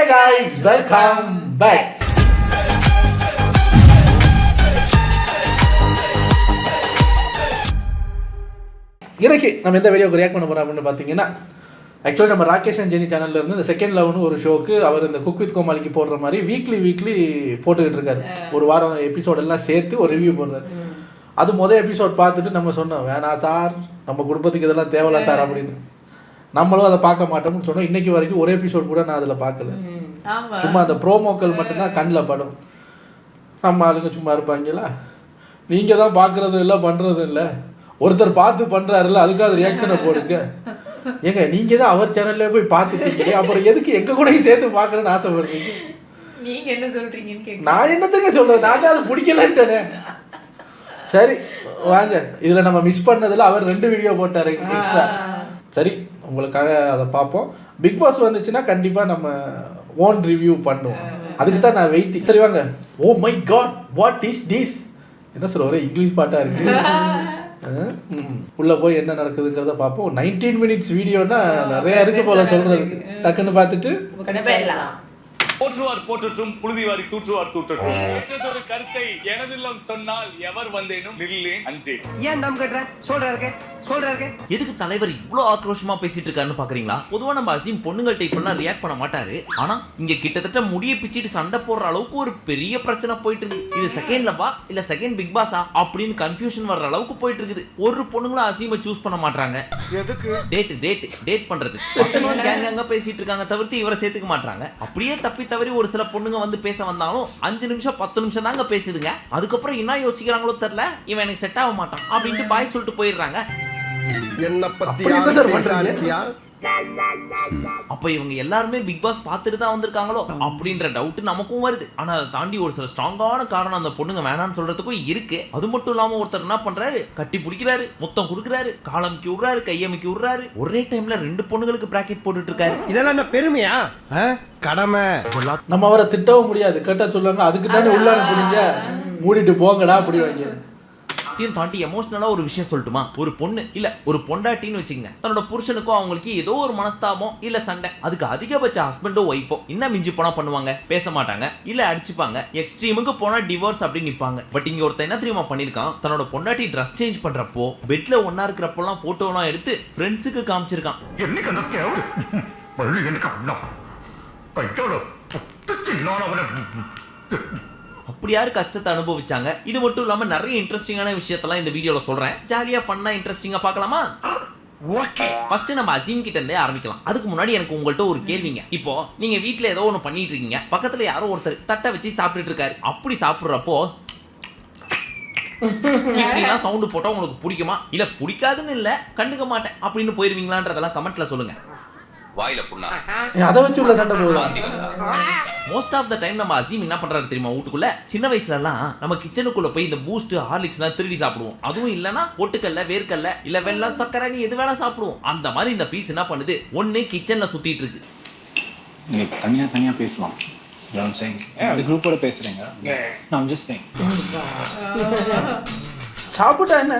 Hey guys, welcome back. இன்னைக்கு நம்ம எந்த வீடியோக்கு ரியாக்ட் பண்ண போறோம் அப்படின்னு பார்த்தீங்கன்னா, ஆக்சுவலி நம்ம ராகேஷ் அண்ட் ஜெனி சேனல்ல இருந்து இந்த செகண்ட் லவ்னு ஒரு ஷோக்கு அவர் இந்த குக் வித் கோமாளிக்கு போடுற மாதிரி வீக்லி போட்டுக்கிட்டு இருக்காரு. ஒரு வாரம் எபிசோட் எல்லாம் சேர்த்து ஒரு ரிவ்யூ போடுறாரு. அது மொதல் எபிசோட் பார்த்துட்டு நம்ம சொன்னோம், வேணாம் சார், நம்ம குடும்பத்துக்கு இதெல்லாம் தேவையில்ல சார் அப்படின்னு. நம்மளும் அதை பார்க்க மாட்டோம்னு சொன்னோம். இன்னைக்கு வரைக்கும் ஒரு எபிசோட் கூட நான் அதில் பார்க்கல. சும்மா அந்த ப்ரோமோக்கள் மட்டும்தான் கண்ணில் படும். நம்ம ஆளுங்க சும்மா இருப்பாங்களா? நீங்கள் தான் பார்க்குறது இல்லை, பண்ணுறது இல்லை. ஒருத்தர் பார்த்து பண்ணுறாருல்ல, அதுக்காக ரியாக்ஷனை போடுங்க. ஏங்க நீங்கள் தான் அவர் சேனல்ல போய் பார்த்துட்டீங்களே, அப்புறம் எதுக்கு எங்கள் கூடயும் சேர்த்து பார்க்குறேன்னு ஆசைப்படுறீங்க? நீங்கள் என்ன சொல்கிறீங்கன்னு நான் என்னத்துங்க சொல்கிறது? நான் தான் அது பிடிக்கலன்ட்டேனே. சரி வாங்க, இதில் நம்ம மிஸ் பண்ணதில் அவர் 2 வீடியோ போட்டார் எக்ஸ்ட்ரா. சரி, உங்களுக்காக அதை பார்ப்போம். பிக் பாஸ் வந்துச்சுன்னா கண்டிப்பாக நம்ம ஓன் ரிவ்யூ பண்ணுவோம். அதுக்கு தான் நான் வெயிட்டிங். சரி வாங்க. Oh my God, what is this? என்ன சொல்ல, ஒரே இங்கிலீஷ் பாட்டாக இருக்குது. உள்ளே போய் என்ன நடக்குதுங்கிறத பார்ப்போம். 19 மினிட்ஸ் வீடியோனா நிறைய இருக்கு போல சொல்கிறதுக்கு. டக்குன்னு பார்த்துட்டு போற்றுவார் போற்றட்டும், புழுதிவாரி தூற்றுவார் தூற்றட்டும். ஏற்றதொரு கருத்தை எனதில்லம் சொன்னால் எவர் வந்தேனும் நில்லேன் அஞ்சேன். ஏன் தம் கட்டுற? சொல்றாரு எதுக்கு தலைவர் இவ்வளவு ஆக்ரோஷமா பேசிட்டு இருக்காருன்னு பாக்குறீங்களா? பொதுவா நம்ம அசீம் பொண்ணுங்கள்ட்ட இப்பெல்லாம் ரியாக்ட் பண்ண மாட்டாரு. ஆனா இங்க கிட்டத்தட்ட முடிய பிச்சிட்டு சண்டை போடுற அளவுக்கு ஒரு பெரிய பிரச்சனை போயிட்டு இருக்கு. இது செகண்ட் லவ்வா இல்ல செகண்ட் பிக் பாஸா அப்படின்னு கன்ஃபியூஷன் வர்ற அளவுக்கு போயிட்டு இருக்குது. ஒரு பொண்ணுங்களும் அசீமை சூஸ் பண்ண மாட்டாங்க. எதுக்கு? டேட் பண்றது. பசங்களும் கேங்க பேசிட்டு இருக்காங்க தவிர்த்து இவரை சேர்த்துக்க மாட்டாங்க. அப்படியே தப்பி தவறி ஒரு சில பொண்ணுங்க வந்து பேச வந்தாலும் 5 நிமிஷம் 10 நிமிஷம் தாங்க பேசுதுங்க. அதுக்கப்புறம் என்ன யோசிக்கிறாங்களோ தெரியல, இவன் எனக்கு செட் ஆக மாட்டான் அப்படின்ட்டு பாய் சொல்லிட்டு போயிடுறாங்க. என்ன பத்தி அப்ப இவங்க எல்லாருமே பிக் பாஸ் பார்த்துட்டு தான் வந்திருக்காங்களோ அப்படின்ற டவுட் நமக்கும் வருது. ஆனா அதை தாண்டி ஒரு சில ஸ்ட்ராங்கான காரணம் அந்த பொண்ணுங்க வேணான்னு சொல்றதுக்கும் இருக்கு. அது மட்டும் இல்லாம ஒருத்தர் என்ன பண்றாரு, கட்டி பிடிக்கிறாரு, முத்தம் கொடுக்குறாரு, காலமிக்கி விடுறாரு, கையமைக்கி விடுறாரு. ஒரே டைம்ல 2 பொண்ணுங்களுக்கு பிராக்கெட் போட்டுட்டு இருக்காரு. இதெல்லாம் என்ன பெருமையா? கடமை. நம்ம அவரை திட்டவும் முடியாது. கேட்டா சொல்லுவாங்க, அதுக்கு தானே உள்ள அனுப்புனீங்க, மூடிட்டு போங்கடா அப்படி வாங்க. தாண்டி எமோஷனலா ஒரு விஷயம் சொல்லட்டுமா? ஒரு பொண்ணு இல்ல ஒரு பொண்டாட்டின்னு வச்சுக்கங்க, தன்னோட புருஷனுக்கும் அவங்களுக்கு ஏதோ ஒரு மனஸ்தாபம் இல்ல சண்டை. அதுக்கு அதிகபட்ச ஹஸ்பண்டோ ஒய்ஃபோ என்ன மிஞ்சி போனா பண்ணுவாங்க? பேச மாட்டாங்க, இல்ல அடிச்சுப்பாங்க. எக்ஸ்ட்ரீமுக்கு போனா டிவோர்ஸ் அப்படின்னு நிப்பாங்க. பட் இங்க ஒருத்தன் என்ன தெரியுமா பண்ணிருக்கான்? தன்னோட பொண்டாட்டி ட்ரெஸ் சேஞ்ச் பண்றப்போ பெட்ல ஒன்னா இருக்கிறப்பெல்லாம் போட்டோலாம் எடுத்து ஃப்ரெண்ட்ஸுக்கு காமிச்சிருக்கான். அப்படி யாரு கஷ்டத்தை அனுபவிச்சாங்க? இது மட்டும் இல்லாம நிறைய இன்ட்ரெஸ்டிங்கான விஷயத்தெல்லாம் இந்த வீடியோல சொல்றேன். ஜாலியா ஃபன்னா இன்ட்ரெஸ்டிங்கா பார்க்கலாமா? ஓகே, ஃபர்ஸ்ட் நம்ம அசீம் கிட்ட இருந்தே ஆரம்பிக்கலாம். அதுக்கு முன்னாடி எனக்கு உங்கள்ட்ட ஒரு கேள்விங்க. இப்போ நீங்க வீட்ல ஏதோ ஒன்று பண்ணிட்டு இருக்கீங்க, பக்கத்துல யாரோ ஒருத்தர் தட்டை வச்சு சாப்பிட்டுட்டு இருக்காரு. அப்படி சாப்பிடுறப்போ இப்படிலாம் சவுண்டு போட்டா உங்களுக்கு பிடிக்குமா? இல்ல பிடிக்காதுன்னு இல்ல, கண்டுக்க மாட்டேன் அப்படின்னு போயிருவீங்களான்றதெல்லாம் கமெண்ட்ல சொல்லுங்க. வாயில புண்ணா அதை வச்சு உள்ள சண்டை போடுவாங்க. மோஸ்ட் ஆஃப் த டைம் நம்ம அசீம் என்ன பண்றாரு தெரியுமா? வீட்டுக்குள்ள சின்ன வயசுல எல்லாம் நம்ம கிச்சனுக்குள்ள போய் இந்த பூஸ்ட் ஹார்லிக்ஸ் எல்லாம் திருடி சாப்பிடுவோம். அதுவும் இல்லனா பொட்டுக்கல்ல, வேர்க்கல்ல, இல்ல வெல்லம், சக்கரை, நீ எது வேணா சாப்பிடுவோம். அந்த மாதிரி இந்த பீஸ் என்ன பண்ணுது, ஒண்ணு கிச்சன்ல சுத்திட்டு இருக்கு. நீங்க தனியா பேசலாம். அந்த குரூப்போட பேசுறீங்க. நான் ஜஸ்ட் சேயிங். சாப்பிட்டா என்ன?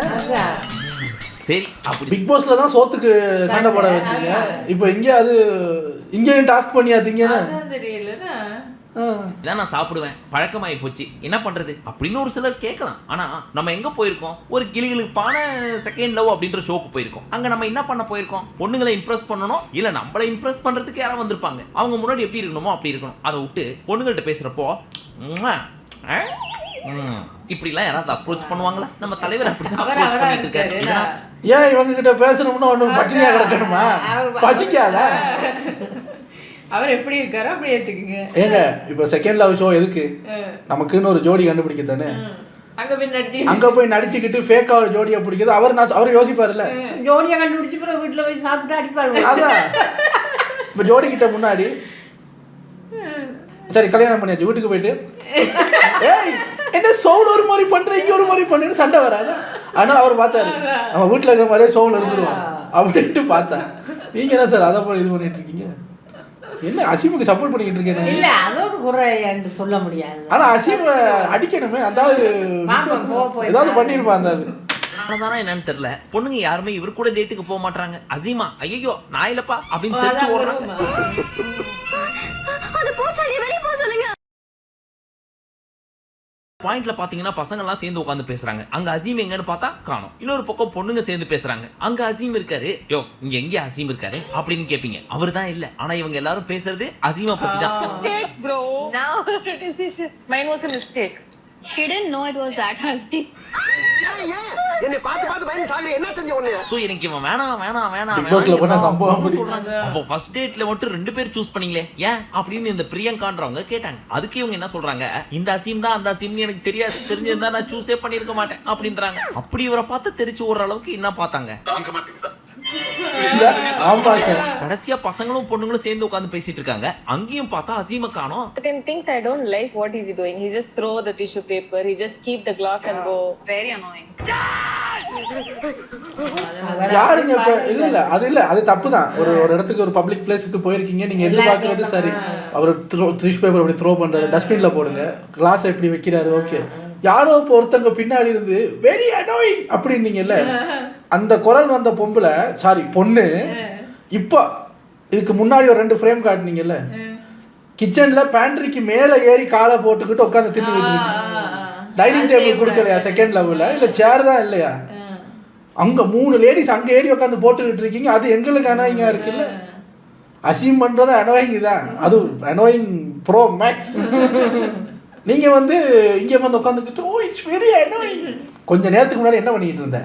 சரி, அப்படி பிக் பாஸ்ல தான் சோத்துக்கு சண்டை போட வச்சீங்க. இப்போ இங்க அது இங்கேயும் டாஸ்க் பண்ணியாதீங்கன்னா இதான் நான் சாப்பிடுவேன், பழக்கமாயி போச்சு, என்ன பண்றது அப்படின்னு ஒரு சிலர் கேட்கலாம். ஆனா நம்ம எங்க போயிருக்கோம்? ஒரு கிளிகளுக்கான செகண்ட் லவ் அப்படின்ற ஷோக்கு போயிருக்கோம். அங்க நம்ம என்ன பண்ண போயிருக்கோம்? பொண்ணுங்களை இம்ப்ரெஸ் பண்ணணும், இல்ல நம்மளை இம்ப்ரெஸ் பண்றதுக்கு யாரும் வந்திருப்பாங்க. அவங்க முன்னாடி எப்படி இருக்கணுமோ அப்படி இருக்கணும். அதை விட்டு பொண்ணுங்கள்ட்ட பேசுறப்போ இப்படிலாம் யாராவது அப்ரோச் பண்ணுவாங்களா? நம்ம தலைவர் அப்படிதான் அப்ரோச் பண்ணிட்டு இருக்காரு. ஏன் இவங்க கிட்ட பேசணும்னா ஒன்றும் பட்டினியா கிடக்கணுமா? பசிக்காதா? அவர் எப்படி இருக்காரோ அப்படி ஏத்துக்குங்க. ஏங்க இப்போ செகண்ட் லவ் ஷோ எதுக்கு? நமக்குன்னு ஒரு ஜோடி கண்டுபிடிக்க தானே. அங்க போய் நடிச்சுக்கிட்டு ஃபேக்கா ஒரு ஜோடியை பிடிக்குது. அவர் யோசிப்பாருல்ல, ஜோடியை கண்டுபிடிச்சு பிறகு வீட்டில் போய் சாப்பிட்டு அடிப்பாரு. அதான் இப்போ ஜோடி கிட்ட முன்னாடி சரி கல்யாணம் பண்ணியாச்சு, வீட்டுக்கு போயிட்டு ஏய் என்ன சவுண்ட் ஒரு மாதிரி பண்ற, இங்க ஒரு மாதிரி பண்ணுன்னு சண்டை வராதா? ஆனால் அவர் பார்த்தாரு, நம்ம வீட்டில் இருக்கிற மாதிரியே சவுண்ட் இருந்துருவோம் அப்படின்ட்டு பார்த்தா. நீங்க என்ன சார் அதை போய் இது பண்ணிட்டு இருக்கீங்க? என்ன அசீமுக்கு சப்போர்ட் பண்ணிக்கிட்டு இருக்கேன்? இல்ல அதோட குறை என்று சொல்ல முடியாது. ஆனா அசீம் அடிக்கணுமே, அதாவது ஏதாவது பண்ணிருப்பான் அந்த என்னன்னு தெரியல. பொண்ணுங்க யாருமே இவர் கூட டேட்டுக்கு போக மாட்டாங்க. அசீமா ஐயோ நான் இல்லப்பா அப்படின்னு தெரிச்சு ஓடுறாங்க. பாயிண்ட்ல பாத்தீங்கன்னா பசங்க எல்லாம் சேர்ந்து உட்காந்து பேசுறாங்க. அங்க அசீம் எங்கன்னு பார்த்தா காணோம். இன்னொரு பக்கம் பொண்ணுங்க சேர்ந்து பேசுறாங்க. அங்க அசீம் இருக்காரு. யோ இங்க எங்க அசீம் இருக்காரு அப்படின்னு கேப்பீங்க. அவர் தான் இல்ல. ஆனா இவங்க எல்லாரும் பேசுறது அசீமை பத்தி தான். Mistake, bro. Now decision. Mine was a mistake. She didn't know it was that husband. என்னை பார்த்து பயந்து சாகுற என்ன செஞ்ச ஒண்ணு? சோ எனக்கு இவன் வேணாம் Big Boss ல போனா சம்பவம் அப்படி. அப்போ ஃபர்ஸ்ட் டேட்ல மட்டும் 2 பேர் சூஸ் பண்ணீங்களே ஏன் அப்படின்னு இந்த பிரியங்கான்றவங்க கேட்டாங்க. அதுக்கு இவங்க என்ன சொல்றாங்க, இந்த அசீம் தான் அந்த அசீம்னு எனக்கு தெரியாது, தெரிஞ்சிருந்தா நான் சூஸே பண்ணிருக்க மாட்டேன் அப்படின்றாங்க. அப்படி இவரை பார்த்து தெரிச்சு ஓடுற அளவுக்கு என்ன பார்த்தாங்க. ஆமாங்க. கடைசியா பசங்களும் பொண்ணுங்களும் சேர்ந்து உட்கார்ந்து பேசிட்டு இருக்காங்க. அங்கேயும் பார்த்தா அசீம காணோம். Certain things I don't like. What is he doing? He just throw the tissue paper. He just keep the glass and go. Very annoying. யாருங்க இப்ப இல்ல அது தப்புதான். ஒரு இடத்துக்கு ஒரு பப்ளிக் பிளேஸுக்கு போயிருக்கீங்க, நீங்க எதிர்பார்க்கறது சரி. அவர் டிஷ்யூ பேப்பர் அப்படி த்ரோ பண்றாரு, டஸ்ட்பின்ல போடுங்க, கிளாஸ் எப்படி வைக்கிறாரு, ஓகே. யாரோ இப்போ ஒருத்தங்க பின்னாடி இருந்து வெரி அனோயிங் அப்படின்னீங்கல்ல, அந்த குரல் வந்த பொம்பளை சாரி பொண்ணு இப்போ இதுக்கு முன்னாடி ஒரு 2 ஃப்ரேம் காட்டினீங்கல்ல, கிச்சன்ல பேண்ட்ரிக்கு மேல ஏறி காலை போட்டுக்கிட்டு உட்காந்து தின்னுக்கிட்டு இருக்கு. டைனிங் டேபிள் கொடுக்கலையா செகண்ட் லெவல்ல, இல்ல சேர் தான் இல்லையா? அங்க 3 லேடிஸ் அங்க ஏறி உட்காந்து போட்டுக்கிட்டு இருக்கீங்க. அது எங்களுக்கு அனோயிங்கா இருக்குல்ல. அசீம் பண்றது அனோயிங் தான், அது அனோயிங் ப்ரோ மேக்ஸ். நீங்க வந்து இங்க வந்து உட்காந்துக்கிட்டு ஓ இட்ஸ் வெரி அனோயிங். கொஞ்ச நேரத்துக்கு முன்னாடி என்ன பண்ணிட்டு இருந்த?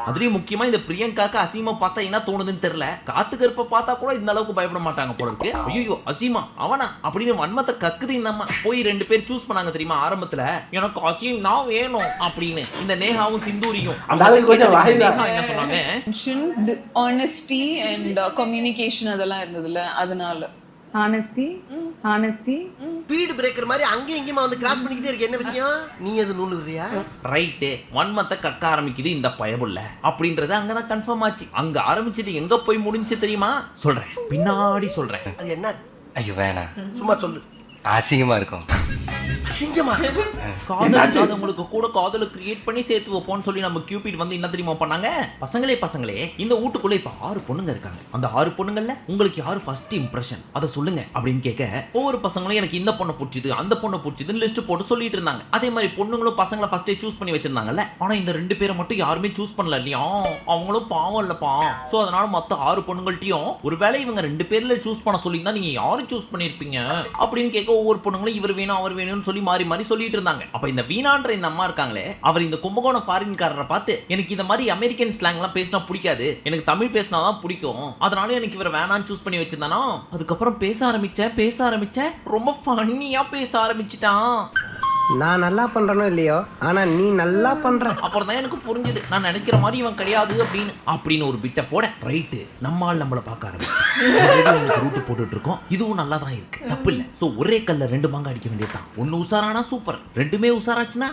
அதுலயும் முக்கியமா இந்த பிரியங்காக்கு அசீமா பார்த்தா என்ன தோணுதுன்னு தெரியல. காத்து கருப்ப பார்த்தா கூட இந்த அளவுக்கு பயப்பட மாட்டாங்க போல இருக்கு. ஐயோ அசீமா அவனா அப்படின்னு வன்மத்தை கக்குது. நம்ம போய் 2 பேர் சூஸ் பண்ணாங்க தெரியுமா ஆரம்பத்துல, எனக்கு அசீம் தான் வேணும் அப்படின்னு. இந்த நேஹாவும் சிந்தூரியும் என்ன சொன்னாங்க, Honesty and communication அதெல்லாம் இருந்ததுல, அதனால honesty ஸ்பீட் பிரேக்கர் மாதிரி அங்கேயும் இங்கேயுமா வந்து கிராஸ் பண்ணிக்கிட்டே இருக்க, என்ன விஷயம்? நீ எது நூலுறியா? ரைட்டு, வன்மத்தை கக்க ஆரம்பிக்குது இந்த பயபுள்ள அப்படின்றது அங்கதான் கன்ஃபார்ம் ஆச்சு. அங்க ஆரம்பிச்சது எங்க போய் முடிஞ்சு தெரியுமா? சொல்றேன், பின்னாடி சொல்றேன். அது என்ன? ஐயோ வேணாம், சும்மா சொல்லு. அசிங்கமா இருக்கும். அசிங்கமா உங்களுக்கு கூட காதல கிரியேட் பண்ணி சேர்த்து வைப்போம்னு சொல்லி நம்ம கியூபிட் வந்து என்ன தெரியுமா பண்ணாங்க, பசங்களே இந்த வீட்டுக்குள்ள இப்ப 6 பொண்ணுங்க இருக்காங்க. அந்த 6 பொண்ணுங்கள்ல உங்களுக்கு யாரு ஃபர்ஸ்ட் இம்ப்ரெஷன் அதை சொல்லுங்க அப்படின்னு கேட்க, ஒவ்வொரு பசங்களும் எனக்கு இந்த பொண்ணை பிடிச்சது அந்த பொண்ணை பிடிச்சதுன்னு லிஸ்ட் போட்டு சொல்லிட்டு இருந்தாங்க. அதே மாதிரி பொண்ணுங்களும் பசங்களை ஃபர்ஸ்டே சூஸ் பண்ணி வச்சிருந்தாங்கல்ல. ஆனா இந்த 2 பேரை மட்டும் யாருமே சூஸ் பண்ணல இல்லையா, அவங்களும் பாவம் இல்லப்பா. சோ அதனால மொத்த 6 பொண்ணுங்கள்ட்டையும் ஒருவேளை இவங்க 2 பேர்ல சூஸ் பண்ண சொல்லியிருந்தா நீங்க யாரு சூஸ் பண்ணிருப்பீங்க அப்படின்னு கேட்க, ஒவ்வொரு பொண்ணுங்களும் இவர் வேணும் அவர் வேணும்னு சொல்லி மாறி மாறி சொல்லிட்டு இருந்தாங்க. அப்ப இந்த வீணான்ற இந்த அம்மா இருக்காங்களே, அவர் இந்த கும்பகோணம் ஃபாரின்காரரை பார்த்து எனக்கு இந்த மாதிரி அமெரிக்கன் ஸ்லாங் எல்லாம் பேசினா பிடிக்காது, எனக்கு தமிழ் பேசினாதான் பிடிக்கும், அதனால எனக்கு இவரை வேணான்னு சூஸ் பண்ணி வச்சிருந்தானா. அதுக்கப்புறம் பேச ஆரம்பிச்சேன் ரொம்ப ஃபன்னியா பேச ஆரம்பிச்சிட்டான். நான் நல்லா பண்றனோ இல்லையோ, ஆனா நீ நல்லா பண்ற. அப்புறம் தான் எனக்கு புரிஞ்சது நான் நினைக்கிற மாதிரி இவன் கிடையாது அப்படின்னு ஒரு பிட்ட போட, ரைட்டு நம்மால் நம்மள பார்க்க ஆரம்பிச்சு ரூட் போட்டுட்டு இருக்கோம். இதுவும் நல்லா தான் இருக்கு, தப்பு இல்ல. சோ ஒரே கல்ல 2 மாங்க அடிக்க வேண்டியதுதான். ஒன்னு உசாரானா சூப்பர், 2மே உசாராச்சுன்னா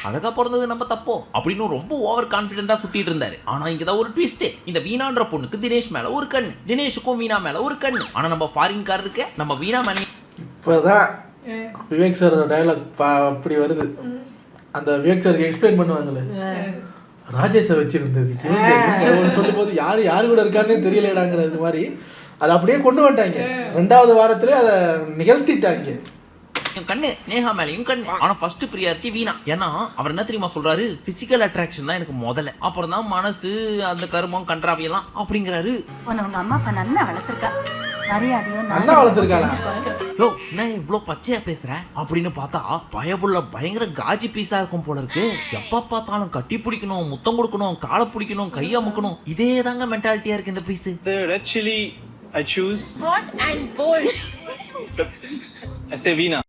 அழகா பிறந்தது நம்ம தப்போ அப்படின்னு ரொம்ப ஓவர் கான்பிடென்ட்டா சுத்திட்டு இருந்தாரு. ஆனா இங்கதான் ஒரு ட்விஸ்ட். இந்த வீணான்ற பொண்ணுக்கு தினேஷ் மேல ஒரு கண்ணு, தினேஷுக்கும் வீணா மேல ஒரு கண்ணு. ஆனா நம்ம ஃபாரின்காரருக்கு நம்ம வீணா மேல இப்பதான் விவேக் சார் டயலாக் அப்படி வருது. அந்த விவேக் சாருக்கு எக்ஸ்பிளைன் பண்ணுவாங்களே, ராஜேஷை வச்சிருந்தது சொல்லும் போது யாரு கூட இருக்கான்னே தெரியலடாங்கிறது மாதிரி அதை அப்படியே கொண்டு வந்துட்டாங்க. 2வது வாரத்திலே அதை நிகழ்த்திட்டாங்க. கண்ணு நேஹா மேலையும் கண்ணு. ஆனா ஃபர்ஸ்ட் பிரியாரிட்டி வீணா. ஏன்னா அவர் என்ன தெரியுமா சொல்றாரு, பிசிக்கல் அட்ராக்ஷன் தான் எனக்கு முதல்ல, அப்புறம் தான் மனசு அந்த கருமம் கன்றாவி எல்லாம் அப்படிங்கிறாரு. உங்க அம்மா அப்பா நல்லா வளர்த்திருக்கா, நல்லா வளர்த்திருக்காளா? யோ நான் இவ்ளோ பச்சையா பேசுறேன் அப்படின்னு பார்த்தா பயபுள்ள பயங்கர காஜி பீஸா இருக்கும் போல இருக்கு. எப்ப பார்த்தாலும் கட்டி பிடிக்கணும், முத்தம் கொடுக்கணும், காலை பிடிக்கணும், கையை அமுக்கணும், இதே தாங்க மென்டாலிட்டியா இருக்கு இந்த piece. Red chili I choose. hot and bold. I say Veena.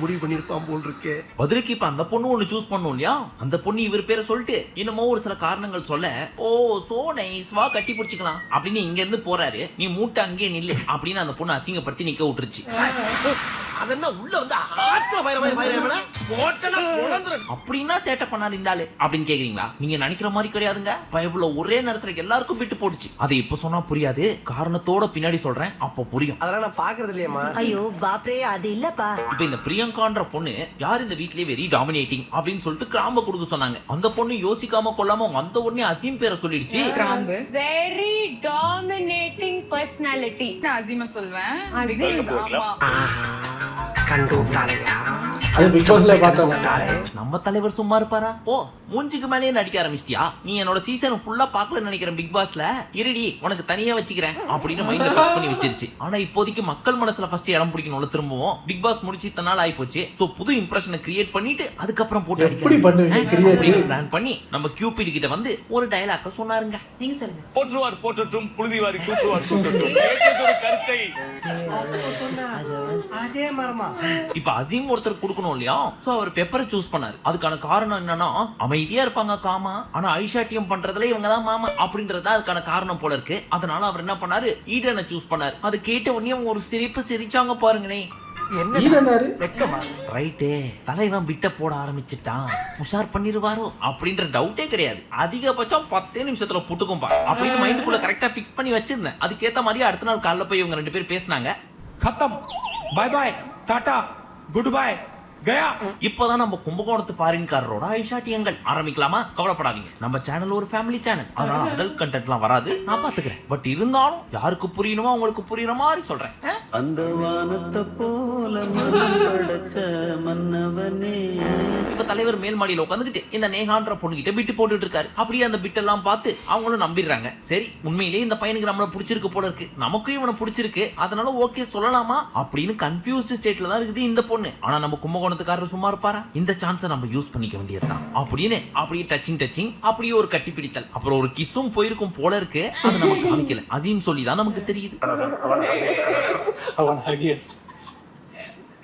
முடிவு பண்ணிருப்பான் போல் இருக்கே. பதிலுக்கு இப்ப அந்த பொண்ணு ஒண்ணு சூஸ் பண்ணும் இல்லையா, அந்த பொண்ணு இவர் பேரை சொல்லிட்டு இன்னமோ ஒரு சில காரணங்கள் சொல்ல, ஓ சோ நைஸ் வா கட்டி பிடிச்சிக்கலாம் அப்படின்னு இங்க இருந்து போறாரு. நீ மூட்டை அங்கே நில்லு அப்படின்னு அந்த பொண்ணு அசிங்கப்படுத்தி நிக்க விட்டுருச்சு. அதென்ன உள்ள வந்து ஆத்திர பயிர மாதிரி பயிர அப்படின்னா சேட்டை பண்ணாது இருந்தாலே அப்படின்னு கேக்குறீங்களா? நீங்க நினைக்கிற மாதிரி கிடையாதுங்க. பைபிள்ல ஒரே நேரத்துல எல்லாருக்கும் விட்டு போடுச்சு. அதை இப்ப சொன்னா புரியாது, காரணத்தோட பின்னாடி சொல்றேன், அப்ப புரியும். அதெல்லாம் நான் பாக்குறது இல்லையம்மா. ஐயோ பாப்ரே அது இல்லப்பா. இப்ப இந்த பிரியங்கான்ற பொண்ணு யார் இந்த வீட்லயே வெரி டாமினேட்டிங் அப்படின்னு சொல்லிட்டு கிராம்ப கொடுக்க சொன்னாங்க. அந்த பொண்ணு யோசிக்காம கொள்ளாம வந்த உடனே அசீம் பேரை சொல்லிடுச்சு. கிராம்பு Very dominating personality. நான் அசீம சொல்வேன். கண்டுட்டாளையா அது பிக் பாஸ்ல பார்த்தோம். நம்ம தலைவர் சும்மா இருப்பாரா? ஓ மூஞ்சிக்கு மேலேயே நடிக்க ஆரம்பிச்சிட்டியா? நீ என்னோட சீசன் ஃபுல்லா பார்க்கல நினைக்கிறேன் பிக் பாஸ்ல. இருடி உனக்கு தனியா வச்சுக்கிறேன் அப்படின்னு மைண்ட்ல ஃபிக்ஸ் பண்ணி வச்சிருச்சு. ஆனா இப்போதைக்கு மக்கள் மனசுல ஃபர்ஸ்ட் இடம் பிடிக்கணும்ல. திரும்பவும் பிக் பாஸ் முடிச்சு இத்தனை நாள் ஆயி போச்சு. சோ புது இம்ப்ரெஷனை கிரியேட் பண்ணிட்டு அதுக்கப்புறம் போட்டு எப்படி பண்ணுவீங்க கிரியேட் பிளான் பண்ணி நம்ம கியூபிட் கிட்ட வந்து ஒரு டயலாக சொன்னாருங்க. நீங்க சொல்லுங்க. போற்றுவார் போற்றற்றும் புழுதிவாரி தூற்றுவார் தூற்றற்றும் ஏற்றதொரு கருத்தை அதே மரமா இப்ப அசீம் ஒருத்தர் கொடுக்கணும் இல்லையா? சோ அவர் பெப்பரை சூஸ் பண்ணாரு. அதுக்கான காரணம் என்னன்னா அமைதியா இருப்பாங்க காமா, ஆனா ஐஷாட்டியம் பண்றதுல இவங்க தான் மாமா அப்படின்றது அதுக்கான காரணம் போல இருக்கு. அதனால அவர் என்ன பண்ணாரு, ஈடனை சூஸ் பண்ணாரு. அது கேட்ட உடனே அவங்க ஒரு சிரிப்பு சிரிச்சாங்க பாருங்கனே. ரைட்டே தலைவன் பிட்ட போட ஆரம்பிச்சுட்டான், உஷார் பண்ணிருவாரோ அப்படின்ற டவுட்டே கிடையாது. அதிகபட்சம் 10 நிமிஷத்துல புட்டுக்கும் பா அப்படின்னு மைண்டுக்குள்ள கரெக்டா பிக்ஸ் பண்ணி வச்சிருந்தேன். அதுக்கேத்த மாதிரி அடுத்த நாள் காலைல போய் இவங்க 2 பேர் பேசினாங்க. खत्म bye bye tata good bye गया. இப்பதான் நம்ம கும்பகோணத்து ஃபாரின்காரரோட ஐஷாட்டியங்கள் ஆரம்பிக்கலாமா? கவலைப்படாதீங்க, நம்ம சேனல் ஒரு ஃபேமிலி சேனல், அதனால அடல்ட் கண்டென்ட்லாம் வராது, நான் பாத்துக்கிறேன். பட் இருந்தாலும் யாருக்கு புரியணுமோ அவங்களுக்கு புரியுற மாதிரி சொல்றேன். அந்த வானத்தை போல மனப்படைச்ச மன்னவனே. இப்ப தலைவர் மேல் மாடியில உட்காந்துக்கிட்டு இந்த நேகான்ற பொண்ணுகிட்ட பிட்டு போட்டுட்டு இருக்காரு. அப்படியே அந்த பிட்டெல்லாம் பார்த்து அவங்களும் நம்பிடுறாங்க. சரி உண்மையிலேயே இந்த பையனுக்கு நம்மள பிடிச்சிருக்கு போல இருக்கு, நமக்கும் இவனை பிடிச்சிருக்கு, அதனால ஓகே சொல்லலாமா அப்படின்னு கன்ஃபியூஸ்ட் ஸ்டேட்ல தான் இருக்குது இந்த பொண்ணு. ஆனா நம்ம கும்பகோணத்துக்காரர் சும்மா இருப்பாரா? இந்த சான்ஸை நம்ம யூஸ் பண்ணிக்க வேண்டியதுதான் அப்படின்னு அப்படியே டச்சிங் அப்படியே ஒரு கட்டி பிடித்தல், அப்புறம் ஒரு கிஸ்ஸும் போயிருக்கும் போல இருக்கு. அது நமக்கு காமிக்கல, அசீம் சொல்லி தான் நமக்கு தெரியுது.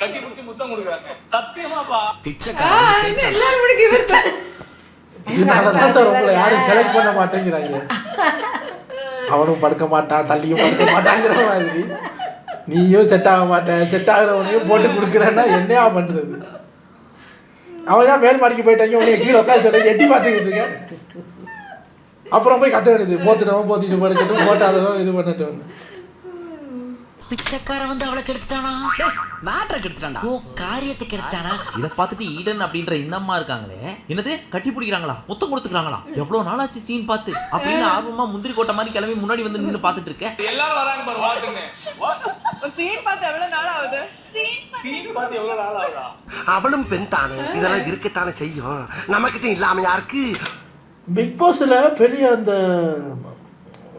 கட்டி பிடிச்சி முத்தம் கொடுக்குறாங்க. சத்தியமாப்பா எல்லாரும் முடிக்க இவர் இதனாலதான் சார் உங்களை யாரும் செலக்ட் பண்ண மாட்டேங்கிறாங்க. அவனும் படுக்க மாட்டான், தள்ளியும் படுக்க மாட்டாங்கிற மாதிரி நீயும் செட் ஆக மாட்டேன், செட் ஆகுறவனையும் போட்டு கொடுக்குறேன்னா என்னையா பண்றது? அவன் தான் மேல் மாடிக்கு போயிட்டாங்க, உன்னைய கீழே உட்காந்து எட்டி பார்த்துக்கிட்டு இருக்கேன். அப்புறம் போய் கத்த வேண்டியது, போத்துட்டவன் போத்திட்டு படுக்கட்டும், போட்டாதவன் இது பண்ணட்டும். பிச்சைக்காரன் வந்து அவளை கெடுத்துட்டானா? மேட்ரை கெடுத்துட்டான்டா. ஓ காரியத்தை கெடுத்தானா? இதை பார்த்துட்டு ஈடன் அப்படின்ற இந்த அம்மா இருக்காங்களே, என்னது கட்டி பிடிக்கிறாங்களா, முத்தம் கொடுத்துக்கிறாங்களா, எவ்வளவு நாளாச்சு சீன் பார்த்து அப்படின்னு ஆர்வமா முந்திரி கோட்டை மாதிரி கிளம்பி முன்னாடி வந்து நின்று பார்த்துட்டு இருக்கேன். எல்லாரும் வராங்க பாரு வாட்டுங்க. ஒரு சீன் பார்த்து எவ்வளவு நாள் ஆகுது? சீன் பார்த்து எவ்வளவு நாள் ஆகுதா? அவளும் பெண் தானே, இதெல்லாம் இருக்கத்தானே செய்யும். நம்மகிட்ட இல்லாம யாருக்கு? பிக் பாஸ்ல பெரிய அந்த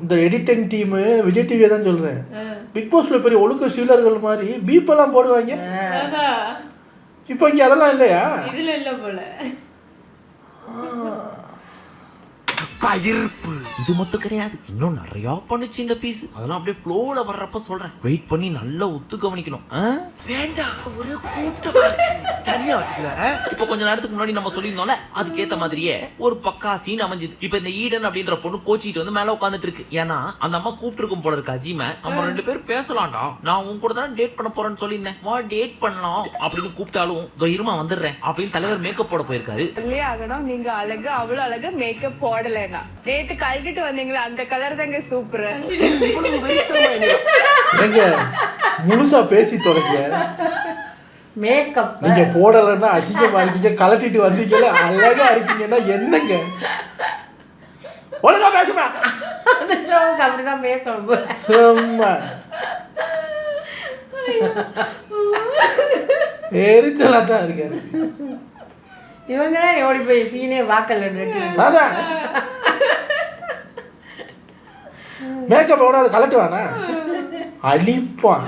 இந்த எடிட்டிங் டீமு விஜய் டிவியை தான் சொல்றேன். பிக் பாஸ்ல பெரிய ஒழுக்க சீலர்கள் மாதிரி பீப்பெல்லாம் போடுவாங்க. இப்போ இங்க அதெல்லாம் இல்லையா? இதுல இல்ல போல. பயிர்ப்பு இது மட்டும் கிடையாது, இன்னும் நிறைய பண்ணுச்சு இந்த பீஸ். அதெல்லாம் அப்படியே ஃப்ளோல வர்றப்ப சொல்றேன், வெயிட் பண்ணி நல்லா ஒத்து கவனிக்கணும். வேண்டாம், ஒரு கூட்டமா தனியா வச்சுக்கல. இப்ப கொஞ்ச நேரத்துக்கு முன்னாடி நம்ம சொல்லியிருந்தோம்ல, அதுக்கேத்த மாதிரியே ஒரு பக்கா சீன் அமைஞ்சது. இப்ப இந்த ஈடன் அப்படின்ற பொண்ணு கோச்சிட்டு வந்து மேல உட்காந்துட்டு இருக்கு. ஏன்னா அந்த அம்மா கூப்பிட்டு இருக்கும் போல இருக்கு அசீம, நம்ம 2 பேரும் பேசலாம்டா, நான் உன் கூட தான் டேட் பண்ண போறேன்னு சொல்லியிருந்தேன், வா டேட் பண்ணலாம் அப்படின்னு கூப்பிட்டாலும் இருமா வந்துடுறேன் அப்படின்னு தலைவர் மேக்கப் போட போயிருக்காரு. ஆகணும் நீங்க அழகு, அவ்வளவு அழகு மேக்கப் போடலைன்னா நேத்து கழட்டிட்டு வந்தீங்களா அந்த கலர் தாங்க சூப்பர். எங்க முழுசா பேசி தொடங்க. மேக்கப் நீங்க போடலைன்னா அசிங்கமா இருக்கீங்க, கலட்டிட்டு வந்தீங்கல்ல அழகா இருக்கீங்கன்னா என்னங்க? ஒழுங்கா பேசுமா. அந்த ஷோவுக்கு அப்படிதான் பேசணும். சும்மா எரிச்சலா தான் இருக்கேன். இவங்க தான் ஓடி போய் சீனே வாக்கல் அதான் மேக்கப் எவனா அதை கலட்டுவானா? அழிப்பான்.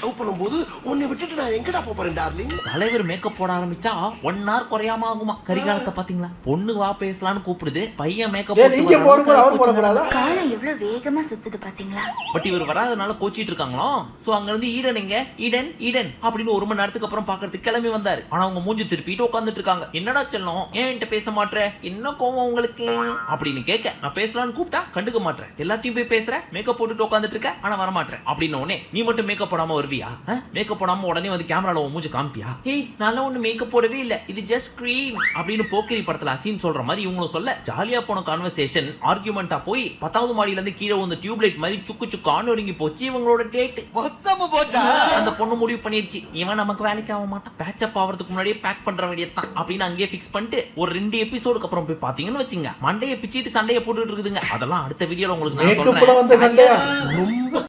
லவ் பண்ணும்போது உன்னை விட்டுட்டு நான் எங்கடா போறேன் டார்லிங்? தலைவர் மேக்கப் போட ஆரம்பிச்சா 1 hour குறையாம ஆகுமா? கரிகாலத்தை பாத்தீங்களா, பொண்ணு வா பேசலான்னு கூப்பிடுது, பையன் மேக்கப் நீங்க போடும்போது அவர் போடக்கூடாதா? காலம் எவ்வளவு வேகமா சுத்துது பாத்தீங்களா? பட் இவர் வராதனால கோச்சிட்டு இருக்காங்களோ. சோ அங்க இருந்து ஈடன் எங்க ஈடன் ஈடன் அப்படின்னு 1 மணி நேரத்துக்கு அப்புறம் பாக்குறதுக்கு கிளம்பி வந்தாரு. ஆனா அவங்க மூஞ்சி திருப்பிட்டு உட்காந்துட்டு இருக்காங்க. என்னடா செல்லம், ஏன் என்கிட்ட பேச மாட்டேற, என்ன கோவம் உங்களுக்கு அப்படின்னு கேட்க, நான் பேசலான்னு கூப்பிட்டா கண்டுக்க மாட்டேன், எல்லாத்தையும் போய் பேசுற, மேக்கப் போட்டுட்டு உட்காந்துட்டு இருக்க, ஆனா வர மாட்டேன் அப்படின்னு உடனே நீ மட்டும் மேக்கப் போடாம வருவியா வருவியா? மேக்கப் போடாம உடனே வந்து கேமரால மூஞ்சி காமிப்பியா? ஏய் நான் ஒண்ணு மேக்கப் போடவே இல்ல, இது ஜஸ்ட் க்ரீம் அப்படின்னு போக்கிரி படத்துல அசீம் சொல்ற மாதிரி இவங்களும் சொல்ல ஜாலியா போன கான்வர்சேஷன் ஆர்குமெண்டா போய் 10வது மாடியில இருந்து கீழே வந்து டியூப்லைட் மாதிரி சுக்கு சுக்கான்னு ஒருங்கி போச்சு இவங்களோட டேட். மொத்தமா போச்சா? அந்த பொண்ணு முடிவு பண்ணிருச்சு இவன் நமக்கு வேலைக்கு ஆக மாட்டான், பேட்சப் ஆகிறதுக்கு முன்னாடியே பேக் பண்ற வேண்டியதான் அப்படின்னு அங்கேயே ஃபிக்ஸ் பண்ணிட்டு ஒரு 2 எபிசோடுக்கு அப்புறம் போய் பாத்தீங்கன்னு வச்சுங்க மண்டையை பிச்சிட்டு சண்டையை போட்டுட்டு இருக்குதுங்க. அதெல்லாம் அடுத்த வீடியோல உங்களுக்கு நான் மேக்கப் சொல்றேன். வந்த சண்டையா? ரொம்ப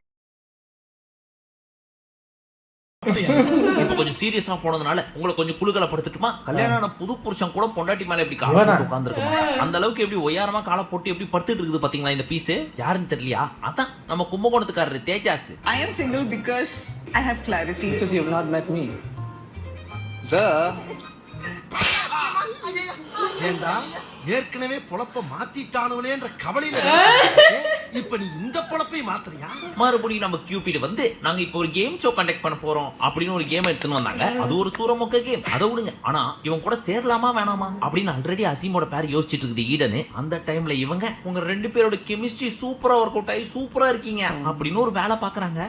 இப்ப கொஞ்சம் சீரியஸா போனதுனால உங்களை கொஞ்சம் குழுகலப்படுத்தட்டுமா? கல்யாணம் புது புருஷன் கூட பொண்டாட்டி மேல எப்படி கால போட்டு உட்கார்ந்துருக்கோம், அந்த அளவுக்கு எப்படி ஒய்யாரமா காலை போட்டு எப்படி படுத்துட்டு இருக்குது பாத்தீங்களா இந்த பீஸ்? யாருன்னு தெரியலையா? அதான் நம்ம கும்பகோணத்துக்காரரு Tejas. I am single because I have clarity. Because you have not met me. Sir. ஏண்டா ஏற்கனவே பொழப்ப மாத்திட்டானுவலேன்ற கவலையில இப்ப நீ இந்த பொழப்பை மாத்துறியா? மறுபடியும் நம்ம கியூபிட் வந்து நாங்க இப்போ ஒரு கேம் ஷோ கண்டக்ட் பண்ண போறோம் அப்படின்னு ஒரு கேம் எடுத்துன்னு வந்தாங்க. அது ஒரு சூரமொக்க கேம், அதை விடுங்க. ஆனா இவங்க கூட சேரலாமா வேணாமா அப்படின்னு ஆல்ரெடி அசீமோட பேர் யோசிச்சுட்டு இருக்குது ஈடனு. அந்த டைம்ல இவங்க உங்க 2 பேரோட கெமிஸ்ட்ரி சூப்பரா ஒர்க் அவுட் ஆகி சூப்பரா இருக்கீங்க அப்படின்னு ஒரு வேலை பாக்குறாங்க.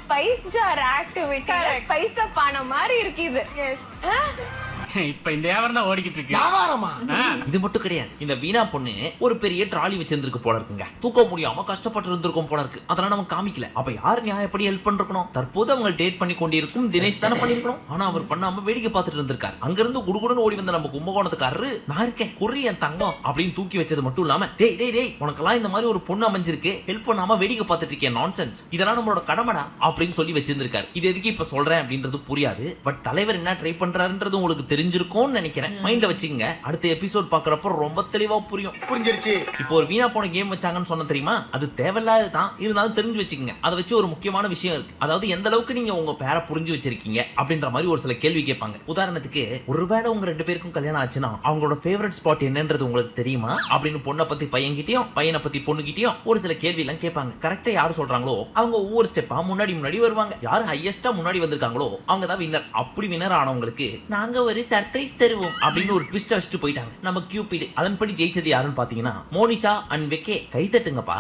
Spice jar activity spice up ஆன மாதிரி இருக்குது. இப்ப இந்த வியாபாரம் தான் ஓடிக்கிட்டு இருக்கு. வியாபாரமா? இது மட்டும் கிடையாது, இந்த வீணா பொண்ணு ஒரு பெரிய ட்ராலி வச்சிருந்திருக்கு போல இருக்குங்க. தூக்க முடியாம கஷ்டப்பட்டு இருந்திருக்கும் போல இருக்கு. அதெல்லாம் நம்ம காமிக்கல. அப்ப யார் நியாயப்படி ஹெல்ப் பண்ணிருக்கணும்? தற்போது அவங்க டேட் பண்ணி கொண்டிருக்கும் தினேஷ் தானே பண்ணிருக்கணும். ஆனா அவர் பண்ணாம வேடிக்கை பார்த்துட்டு இருந்திருக்காரு. அங்க இருந்து குடுகுடுன்னு ஓடி வந்த நம்ம கும்பகோணத்துக்காரரு நான் இருக்கேன் குறி என் தங்கம் அப்படின்னு தூக்கி வச்சது மட்டும் இல்லாம டேய் டேய் டேய் உனக்கெல்லாம் இந்த மாதிரி ஒரு பொண்ணு அமைஞ்சிருக்கு, ஹெல்ப் பண்ணாம வேடிக்கை பார்த்துட்டு இருக்கேன், நான்சென்ஸ், இதெல்லாம் நம்மளோட கடமைடா அப்படின்னு சொல்லி வச்சிருந்திருக்காரு. இது எதுக்கு இப்ப சொல்றேன் அப்படின்றது புரியாது. பட் தலைவர் என்ன ட்ரை பண்றாருன்றது உங்களுக்கு தெரிஞ்சிருக்கும்னு நினைக்கிறேன். மைண்ட்ல வச்சுங்க, அடுத்த எபிசோட் பாக்குறப்ப ரொம்ப தெளிவா புரியும். புரிஞ்சிருச்சு. இப்போ ஒரு வீணா போன கேம் வச்சாங்கன்னு சொன்ன தெரியுமா? அது தேவையில்லாத தான், இருந்தாலும் தெரிஞ்சு வச்சுக்கோங்க. அதை வச்சு ஒரு முக்கியமான விஷயம் இருக்கு. அதாவது எந்த அளவுக்கு நீங்க உங்க பேரை புரிஞ்சு வச்சிருக்கீங்க அப்படின்ற மாதிரி ஒரு சில கேள்வி கேட்பாங்க. உதாரணத்துக்கு ஒருவேளை உங்க 2 பேருக்கும் கல்யாணம் ஆச்சுன்னா அவங்களோட ஃபேவரட் ஸ்பாட் என்னன்றது உங்களுக்கு தெரியுமா அப்படின்னு பொண்ணை பத்தி பையன்கிட்டயும் பையனை பத்தி பொண்ணுகிட்டயும் ஒரு சில கேள்வி எல்லாம் கேட்பாங்க. கரெக்டா யாரு சொல்றாங்களோ அவங்க ஒவ்வொரு ஸ்டெப்பா முன்னாடி வருவாங்க. யாரு ஹையஸ்டா முன்னாடி வந்திருக்காங்களோ அவங்க தான் வின்னர். அப்படி வின்னர் ஆனவங்களுக்கு நாங்க ஒரு சர்ப்ரைஸ் தருவோம் அப்படின்னு ஒரு ட்விஸ்ட் வச்சுட்டு போயிட்டாங்க நம்ம கியூபிட். அதன்படி ஜெயிச்சது யாருன்னு பாத்தீங்கன்னா மோனிஷா அண்ட் வெக்கே. கை தட்டுங்கப்பா.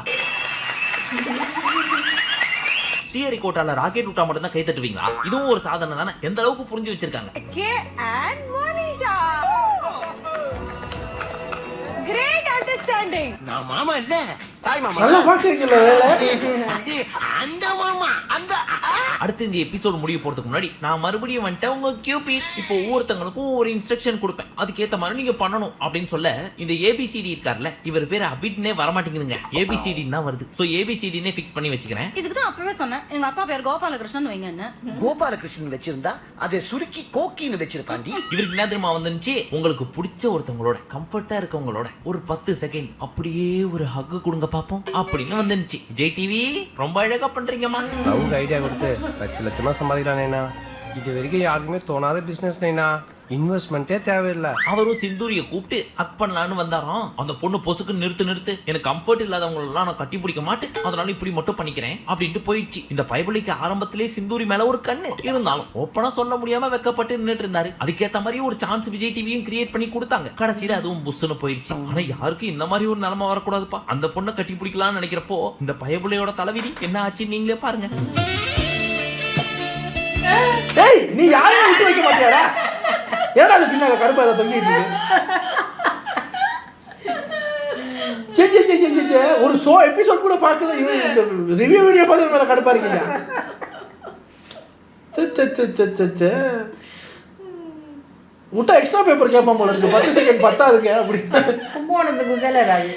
ஸ்ரீஹரிகோட்டால ராக்கெட் விட்டா மட்டும் தான் கை தட்டுவீங்களா? இதுவும் ஒரு சாதனை தானே. எந்த அளவுக்கு புரிஞ்சு வச்சிருக்காங்க. Great understanding. நான் மாமா இல்ல, தாய் மாமா. நல்லா பாக்குறீங்கல்ல வேலை. அந்த மாமா அந்த அடுத்து இந்த எபிசோட் முடிய போறதுக்கு முன்னாடி நான் மறுபடியும் வந்துட்டேன் உங்க கியூபிட். இப்போ ஒவ்வொருத்தங்களுக்கும் ஒரு இன்ஸ்ட்ரக்ஷன் கொடுப்பேன், அதுக்கேற்ற மாதிரி நீங்க பண்ணணும் அப்படின்னு சொல்ல இந்த ஏபிசிடி இருக்கார்ல இவர் பேர் அபிட்னே வரமாட்டேங்குதுங்க, ஏபிசிடி தான் வருது. ஸோ ஏபிசிடினே ஃபிக்ஸ் பண்ணி வச்சுக்கிறேன். இதுக்கு தான் அப்பவே சொன்னேன் எங்க அப்பா பேர் கோபாலகிருஷ்ணன் வைங்க. என்ன கோபாலகிருஷ்ணன் வச்சிருந்தா அதை சுருக்கி கோக்கின்னு வச்சிருப்பாண்டி. இவருக்கு என்ன தெரியுமா வந்துச்சு? உங்களுக்கு பிடிச்ச ஒருத்தவங்களோட கம்ஃபர்ட்டா இருக்கவங்களோட ஒரு 10 செகண்ட் அப்படியே ஒரு ஹக் கொடுங்க பாப்போம் அப்படின்னு வந்துச்சு. ஜெய் டிவி ரொம்ப அழகா பண்றீங்கம்மா. லவ் ஐடியா கொடுத்து லட்சமா சம்பாதிக்கலானேண்ணா. இது வரைக்கும் யாருக்குமே தோணாத பிசினஸ் நைனா. இன்வெஸ்ட்மெண்ட்டே தேவையில்லை. அவரும் சிந்தூரிய கூப்பிட்டு ஹக் பண்ணலான்னு வந்தாராம். அந்த பொண்ணு பொசுக்கு நிறுத்து, எனக்கு கம்ஃபர்ட் இல்லாதவங்களெல்லாம் நான் கட்டி பிடிக்க மாட்டேன், அதனால இப்படி மட்டும் பண்ணிக்கிறேன் அப்படின்ட்டு போயிடுச்சு. இந்த பைபிளுக்கு ஆரம்பத்திலே சிந்தூரி மேல ஒரு கண்ணு இருந்தாலும் ஓப்பனா சொல்ல முடியாம வெக்கப்பட்டு நின்றுட்டு இருந்தாரு. அதுக்கேற்ற மாதிரி ஒரு சான்ஸ் விஜய் டிவியும் கிரியேட் பண்ணி கொடுத்தாங்க. கடைசியில அதுவும் புஷ்னு போயிடுச்சு. ஆனா யாருக்கும் இந்த மாதிரி ஒரு நிலைமை வரக்கூடாதுப்பா. அந்த பொண்ணை கட்டி பிடிக்கலாம்னு நினைக்கிறப்போ இந்த பைபிளையோட தலைவிதி என்ன ஆச்சு நீங்களே பாருங்க. டேய் நீ யாரையும் விட்டு வைக்க மாட்டியாடா? ஏடா அது பின்னால கருப்பு அதை தொங்கிட்டு இருக்கு. ஒரு ஷோ எபிசோட் கூட பார்க்கல. இவன் இந்த ரிவ்யூ வீடியோ பார்த்து மேல கடுப்பா இருக்கீங்க. விட்டா எக்ஸ்ட்ரா பேப்பர் கேட்பான் போல இருக்கு. 10 செகண்ட் பத்தாதுக்கு அப்படின்னு. கும்பகோணத்து குசேலராது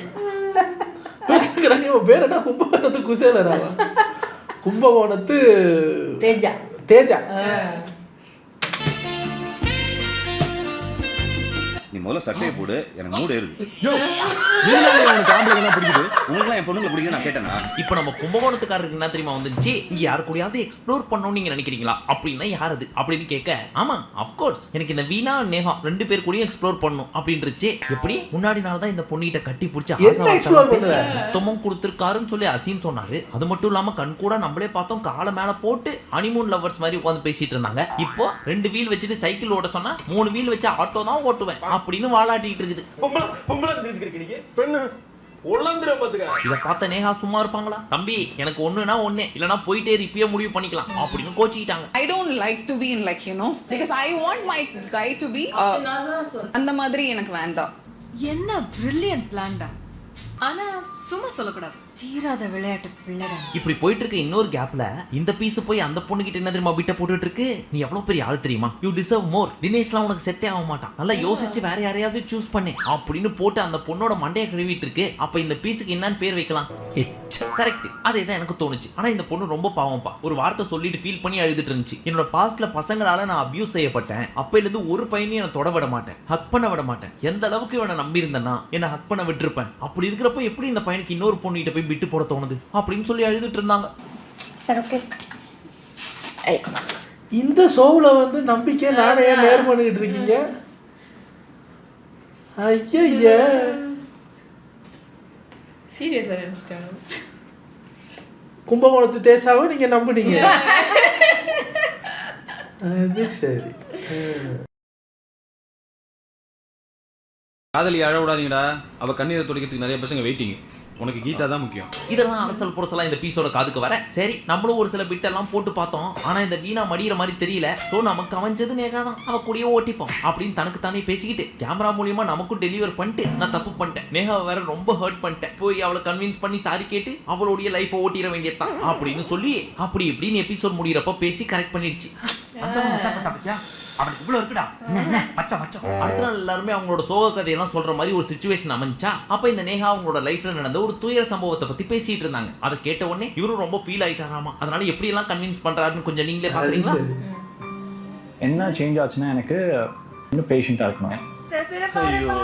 பேர் என்ன? கும்பகோணத்து குசேலராவா? கும்பகோணத்து தேஜா. தேஜா. நீ முதல்ல சட்டையை போடு, எனக்கு மூடு ஏறுது. இப்ப நம்ம கும்பகோணத்துக்காரருக்கு என்ன தெரியுமா வந்துச்சு? இங்க யாரு கூடயாவது எக்ஸ்ப்ளோர் பண்ணணும்னு நீங்க நினைக்கிறீங்களா அப்படின்னா யார் அது அப்படின்னு கேட்க, ஆமா அஃப்கோர்ஸ் எனக்கு இந்த வீணா நேஹா 2 பேர் கூடயும் எக்ஸ்ப்ளோர் பண்ணணும் அப்படின்றுச்சு. எப்படி? முன்னாடி நாள் தான் இந்த பொண்ணிட்ட கட்டி பிடிச்சி மொத்தமும் கொடுத்துருக்காருன்னு சொல்லி அசீம் சொன்னாரு. அது மட்டும் இல்லாம கண் கூட நம்மளே பார்த்தோம், காலை மேல போட்டு ஹனிமூன் லவர்ஸ் மாதிரி உட்காந்து பேசிட்டு இருந்தாங்க. இப்போ 2 வீல் வச்சுட்டு சைக்கிள் ஓட சொன்னா 3 வீல் வச்சு ஆட்டோ தான் ஓட்டுவேன் அப்படின்னு வாலாட்டிட்டு இருக்குது. பொம்பளை தெரிஞ்சுக்கிறீங்க பெண்ணு உழந்துற பாத்துக்க. இத பார்த்த நேஹா சும்மா இருப்பாங்களா? தம்பி எனக்கு ஒண்ணுனா ஒண்ணே, இல்லனா போயிட்டே இப்பயே முடிவு பண்ணிக்கலாம் அப்படின்னு கோச்சிட்டாங்க. I don't like to be in like, you know, because I want my guy to be அந்த மாதிரி எனக்கு வேண்டாம். என்ன brilliant plan டா. ஆனா சும்மா சொல்லக்கூடாது. தீராத விளையாட்டு பிள்ளைடா. இப்படி போயிட்டு இருக்க இன்னொரு கேப்ல இந்த பீஸ் போய் அந்த பொண்ணு கிட்ட என்ன தெரியுமா பிட்ட போட்டுட்டு இருக்கு? நீ எவ்வளவு பெரிய ஆள் தெரியுமா? யூ டிசர்வ் மோர். தினேஷ்லாம் உனக்கு செட்டே ஆக மாட்டான். நல்லா யோசிச்சு வேற யாரையாவது சூஸ் பண்ணு அப்படின்னு போட்டு அந்த பொண்ணோட மண்டைய கழுவிட்டு இருக்கு. அப்ப இந்த பீஸுக்கு என்னன்னு பேர் வைக்கலாம்? கரெக்ட். அதே தான் எனக்கு தோணுச்சு. ஆனா இந்த பொண்ணு ரொம்ப பாவம்பா. ஒரு வார்த்தை சொல்லிட்டு ஃபீல் பண்ணி அழுதுட்டு இருந்துச்சு. என்னோட பாஸ்ட்ல பசங்களால நான் அபியூஸ் செய்யப்பட்டேன். அப்பையில இருந்து ஒரு பையனையும் என்ன தொட விட மாட்டேன், ஹக் பண்ண விட மாட்டேன். எந்த அளவுக்கு இவனை நம்பி இருந்தேன்னா என்ன ஹக் பண்ண விட்டுருப்பேன். அப்படி இருக்கிறப்ப எப்படி இந்த பையனுக்கு இன்னொரு பொண்ணு கிட்ட போய் விட்டு போட தோணுது அப்படின்னு சொல்லி அழுதுட்டு இருந்தாங்க. இந்த ஷோவில் வந்து நம்பிக்கை நானே ஏன் நேர் பண்ணிக்கிட்டு இருக்கீங்க? ஐயா சீரியஸா நினைச்சிட்டாங்க. கும்பகோணத்து தேசாவை நீங்க நம்புனீங்க. அது சரி. காதலி அழ விடாதீங்கடா. அவ கண்ணீரை துடைக்கிறதுக்கு நிறைய பசங்க வெயிட்டிங். உனக்கு கீதா தான் முக்கியம். இதெல்லாம் அரசல் புரசலா இந்த பீஸோட காதுக்கு வர சரி நம்மளும் ஒரு சில பிட்டெல்லாம் போட்டு பார்த்தோம். ஆனா இந்த வீணா மடிகிற மாதிரி தெரியல. சோ நமக்கு அமைஞ்சது நேகா தான். அவ கூடயே ஓட்டிப்போம் அப்படின்னு தனக்கு தானே பேசிக்கிட்டு கேமரா மூலியமா நமக்கும் டெலிவர் பண்ணிட்டு நான் தப்பு பண்ணிட்டேன், நேகாவை வேற ரொம்ப ஹர்ட் பண்ணிட்டேன், போய் அவளை கன்வின்ஸ் பண்ணி சாரி கேட்டு அவளுடைய லைஃபை ஓட்டிட வேண்டியதான் அப்படின்னு சொல்லி அப்படி இப்படின்னு எபிசோட் முடிகிறப்ப பேசி கரெக்ட் பண்ணிடுச்சு. அடுத்த நாள் எல்லாருமே அவங்களோட சோக கதையெல்லாம் சொல்ற மாதிரி ஒரு சிச்சுவேஷன் அமைஞ்சா. அப்ப இந்த நேஹா அவங்களோட லைஃப்ல நடந்த ஒரு துயர சம்பவத்தை பத்தி பேசிட்டு இருந்தாங்க. அதை கேட்ட உடனே இவரும் ரொம்ப ஃபீல் ஆயிட்டாராமா. அதனால எப்படி எல்லாம் கன்வின்ஸ் பண்றாருன்னு கொஞ்சம் நீங்களே பாக்குறீங்களா? என்ன சேஞ்ச் ஆச்சுன்னா எனக்கு இன்னும் பேஷண்டா இருக்கணும். ஐயோ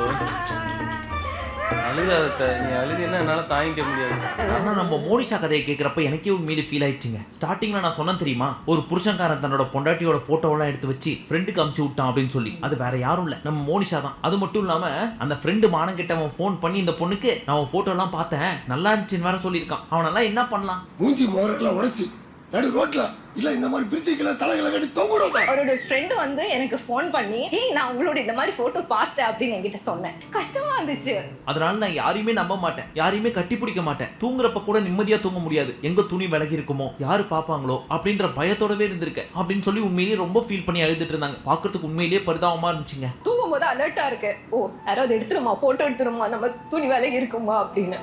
அழுகாத, நீ அழுதுன்னா என்னால தாங்கிக்க முடியாது. ஆனா நம்ம மோனிஷா கதையை கேட்கிறப்ப எனக்கே உண்மையிலே ஃபீல் ஆயிடுச்சுங்க. ஸ்டார்டிங்ல நான் சொன்னேன் தெரியுமா, ஒரு புருஷன்காரன் தன்னோட பொண்டாட்டியோட போட்டோவெல்லாம் எடுத்து வச்சு ஃப்ரெண்டுக்கு அமுச்சு விட்டான் அப்படின்னு சொல்லி. அது வேற யாரும் இல்ல, நம்ம மோனிஷா தான். அது மட்டும் இல்லாம அந்த ஃப்ரெண்டு மானங்கிட்ட அவன் ஃபோன் பண்ணி இந்த பொண்ணுக்கு நான் அவன் போட்டோ எல்லாம் பார்த்தேன் நல்லா இருந்துச்சுன்னு வேற சொல்லியிருக்கான். அவனெல்லாம் என்ன பண்ணலாம்? மூஞ்சி மோரெல்லாம் உடைச்சு நடு ரோட்ல இல்ல இந்த மாதிரி பிரிட்ஜுக்குள்ள தலைகளை கட்டி தொங்குறோம். அவரோட ஃப்ரெண்ட் வந்து எனக்கு ஃபோன் பண்ணி ஏய் நான் உங்களோட இந்த மாதிரி போட்டோ பார்த்தேன் அப்படின்னு என்கிட்ட சொன்னேன். கஷ்டமா இருந்துச்சு. அதனால நான் யாரையுமே நம்ப மாட்டேன், யாரையுமே கட்டி பிடிக்க மாட்டேன். தூங்குறப்ப கூட நிம்மதியா தூங்க முடியாது. எங்க துணி விலகி இருக்குமோ, யாரு பாப்பாங்களோ அப்படின்ற பயத்தோடவே இருந்திருக்கேன் அப்படின்னு சொல்லி உண்மையிலேயே ரொம்ப ஃபீல் பண்ணி அழுதுட்டு இருந்தாங்க. பாக்குறதுக்கு உண்மையிலேயே பரிதாபமா இருந்துச்சுங்க. தூங்கும் போது அலர்ட்டா இருக்கு. ஓ யாராவது எடுத்துருமா, போட்டோ எடுத்துருமா, நம்ம துணி விலகி இருக்குமா அப்படின்னு.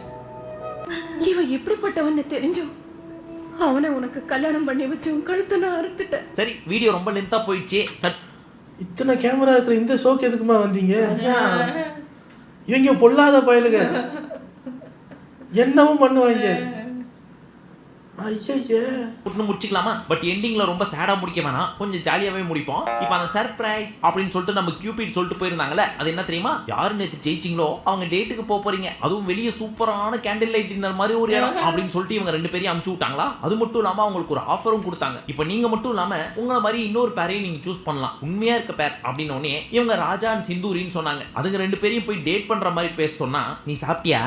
இவன் எப்படிப்பட்டவன்னு தெரிஞ்சும் அவனை உனக்கு கல்யாணம் பண்ணி வச்சு உன் கழுத்தை நான் அறுத்துட்டேன். சரி வீடியோ ரொம்ப லென்த்தா போயிடுச்சு. இத்தனை கேமரா இருக்கிற இந்த ஷோக்கு எதுக்குமா வந்தீங்க? இவங்க பொல்லாத பயலுங்க, என்னவும் பண்ணுவாங்க. முடிச்சுக்கலாமா? பட் எண்டிங்ல ரொம்ப சேடா முடிக்க வேணாம், கொஞ்சம் ஜாலியாவே முடிப்போம். இப்போ அந்த சர்ப்ரைஸ் அப்படின்னு சொல்லிட்டு நம்ம கியூபிட் சொல்லிட்டு போயிருந்தாங்கல்ல, அது என்ன தெரியுமா? யாரு நேத்து ஜெயிச்சிங்களோ அவங்க டேட்டுக்கு போறீங்க, அதுவும் வெளியே சூப்பரான கேண்டில் லைட் டின்னர் மாதிரி ஒரு இடம் அப்படின்னு சொல்லிட்டு இவங்க ரெண்டு பேரையும் அனுப்பிச்சு விட்டாங்களா. அது மட்டும் இல்லாம அவங்களுக்கு ஒரு ஆஃபரும் கொடுத்தாங்க. இப்போ நீங்க மட்டும் இல்லாம உங்களை மாதிரி இன்னொரு பேரையும் நீங்க சூஸ் பண்ணலாம். உண்மையா இருக்க பேர் அப்படின்னு உடனே இவங்க ராஜா அண்ட் சிந்தூரின்னு சொன்னாங்க. அதுங்க ரெண்டு பேரையும் போய் டேட் பண்ற மாதிரி பேச சொன்னா, நீ சாப்பிட்டியா?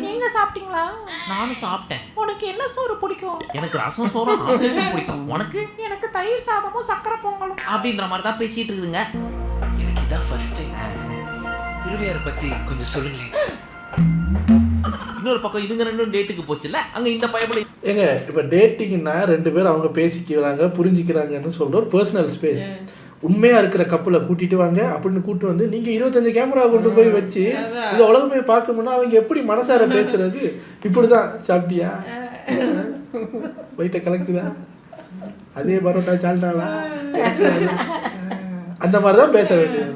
நீங்க சாப்பிட்டீங்களா? நானும் சாப்பிட்டேன். உனக்கு என்ன சோறு பிடிக்கும்? எனக்கு ரசம் சோறும் ஆம்லெட்டும் பிடிக்கும். உனக்கு? எனக்கு தயிர் சாதமும் சக்கரை பொங்கலும். அப்படின்ற மாதிரி தான் பேசிட்டு இருக்குதுங்க. எனக்கு இதான் ஃபர்ஸ்ட் டைம். இருவையாரை பத்தி கொஞ்சம் சொல்லுங்களேன். இன்னொரு பக்கம் இதுங்க ரெண்டும் டேட்டுக்கு போச்சுல, அங்க இந்த பயப்பட ஏங்க இப்போ டேட்டிங்னா ரெண்டு பேரும் அவங்க பேசிக்கிறாங்க புரிஞ்சுக்கிறாங்கன்னு சொல்ற ஒரு பர்சனல் ஸ்பேஸ். உண்மையா இருக்கிற கப்பலை கூட்டிட்டு வாங்க அப்படின்னு கூட்டு வந்து நீங்க 25 கேமரா கொண்டு போய் வச்சு இந்த உலகமே பார்க்கணும்னா அவங்க எப்படி மனசார பேசுறது? இப்படிதான் சாப்பிட்டியா, வயிற்ற கலக்குதா, அதே பரோட்டா சால்ட்டாவா, அந்த மாதிரிதான் பேச வேண்டியது.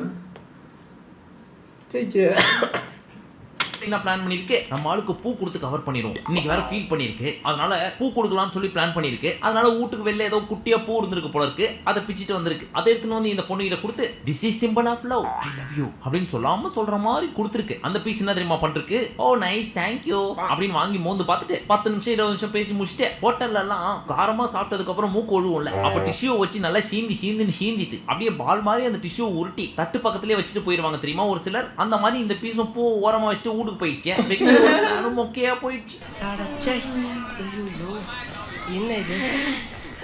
என்ன பிளான் பண்ணிருக்கு? நம்ம ஆளுக்கு பூ கொடுத்து கவர் பண்ணிடுவோம். இன்னைக்கு வேற ஃபீல் பண்ணிருக்கு, அதனால பூ கொடுக்கலாம்னு சொல்லி பிளான் பண்ணிருக்கு. அதனால வீட்டுக்கு வெளில ஏதோ குட்டியா பூ இருந்திருக்கு போல இருக்கு, அதை பிச்சிட்டு வந்திருக்கு. அதை எடுத்துன்னு வந்து இந்த பொண்ணு கிட்ட கொடுத்து this is symbol of love, I love you அப்படின்னு சொல்லாம சொல்ற மாதிரி கொடுத்துருக்கு. அந்த பீஸ் என்ன தெரியுமா பண்றதுக்கு? ஓ நைஸ் தேங்க்யூ அப்படின்னு வாங்கி மோந்து பார்த்துட்டு 10 நிமிஷம் 20 நிமிஷம் பேசி முடிச்சுட்டு ஹோட்டல்ல எல்லாம் காரமா சாப்பிட்டதுக்கு அப்புறம் மூக்கு ஒழுவும்ல, அப்ப டிஷ்யூ வச்சு நல்லா சீந்திட்டு அப்படியே பால் மாதிரி அந்த டிஷ்யூ உருட்டி தட்டு பக்கத்திலே வச்சுட்டு போயிருவாங்க தெரியுமா ஒரு சிலர். அந்த மாதிரி இந்த பீஸும் பூ ஓரமா வச்சுட்டு வீட்டுக்கு போயிடுச்சு. மொக்கையா போயிடுச்சு. என்ன இது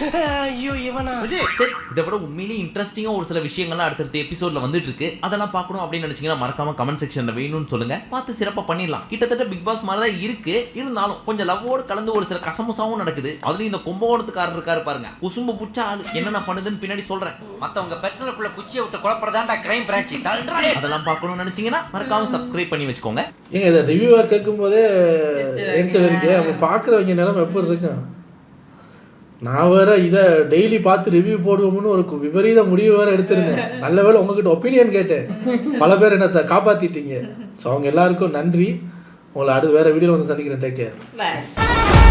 ஐயோ இவனா சரி, இதை விட உண்மையிலேயே இன்ட்ரெஸ்டிங்கா ஒரு சில விஷயங்கள்லாம் அடுத்தடுத்த எபிசோட்ல வந்துட்டு இருக்கு. அதெல்லாம் பார்க்கணும் அப்படின்னு நினைச்சீங்கன்னா மறக்காம கமெண்ட் செக்ஷன்ல வேணும்னு சொல்லுங்க, பார்த்து சிறப்பா பண்ணிடலாம். கிட்டத்தட்ட பிக் பாஸ் மாதிரி தான் இருக்கு, இருந்தாலும் கொஞ்சம் லவ்வோடு கலந்து ஒரு சில கசமுசாவும் நடக்குது. அதுலயும் இந்த கும்பகோணத்துக்காரர் இருக்காரு பாருங்க, குசும்பு புச்ச ஆளு, என்னென்ன பண்ணுதுன்னு பின்னாடி சொல்றேன். மத்தவங்க பர்சனலுக்குள்ள குச்சியை விட்டு குழப்பறதாண்டா கிரைம் பிரான்ச். அதெல்லாம் பார்க்கணும்னு நினைச்சீங்கன்னா மறக்காம சப்ஸ்கிரைப் பண்ணி வச்சுக்கோங்க. ஏங்க இதை ரிவ்யூவா கேட்கும் போதே எரிச்சல் இருக்கு. அவங்க பார்க்குறவங்க நிலைமை எப்படி இருக்கும்? நான் வேற இதை டெய்லி பார்த்து ரிவ்யூ போடுவோம்னு ஒரு விபரீத முடிவு வேற எடுத்திருந்தேன். நல்ல வேளை உங்ககிட்ட ஒப்பீனியன் கேட்டேன், பல பேர் என்னத்தை காப்பாத்திட்டீங்க. ஸோ அவங்க எல்லாருக்கும் நன்றி. உங்களை அடுத்து வேற வீடியோவில் வந்து சந்திக்கிறேன். Take care.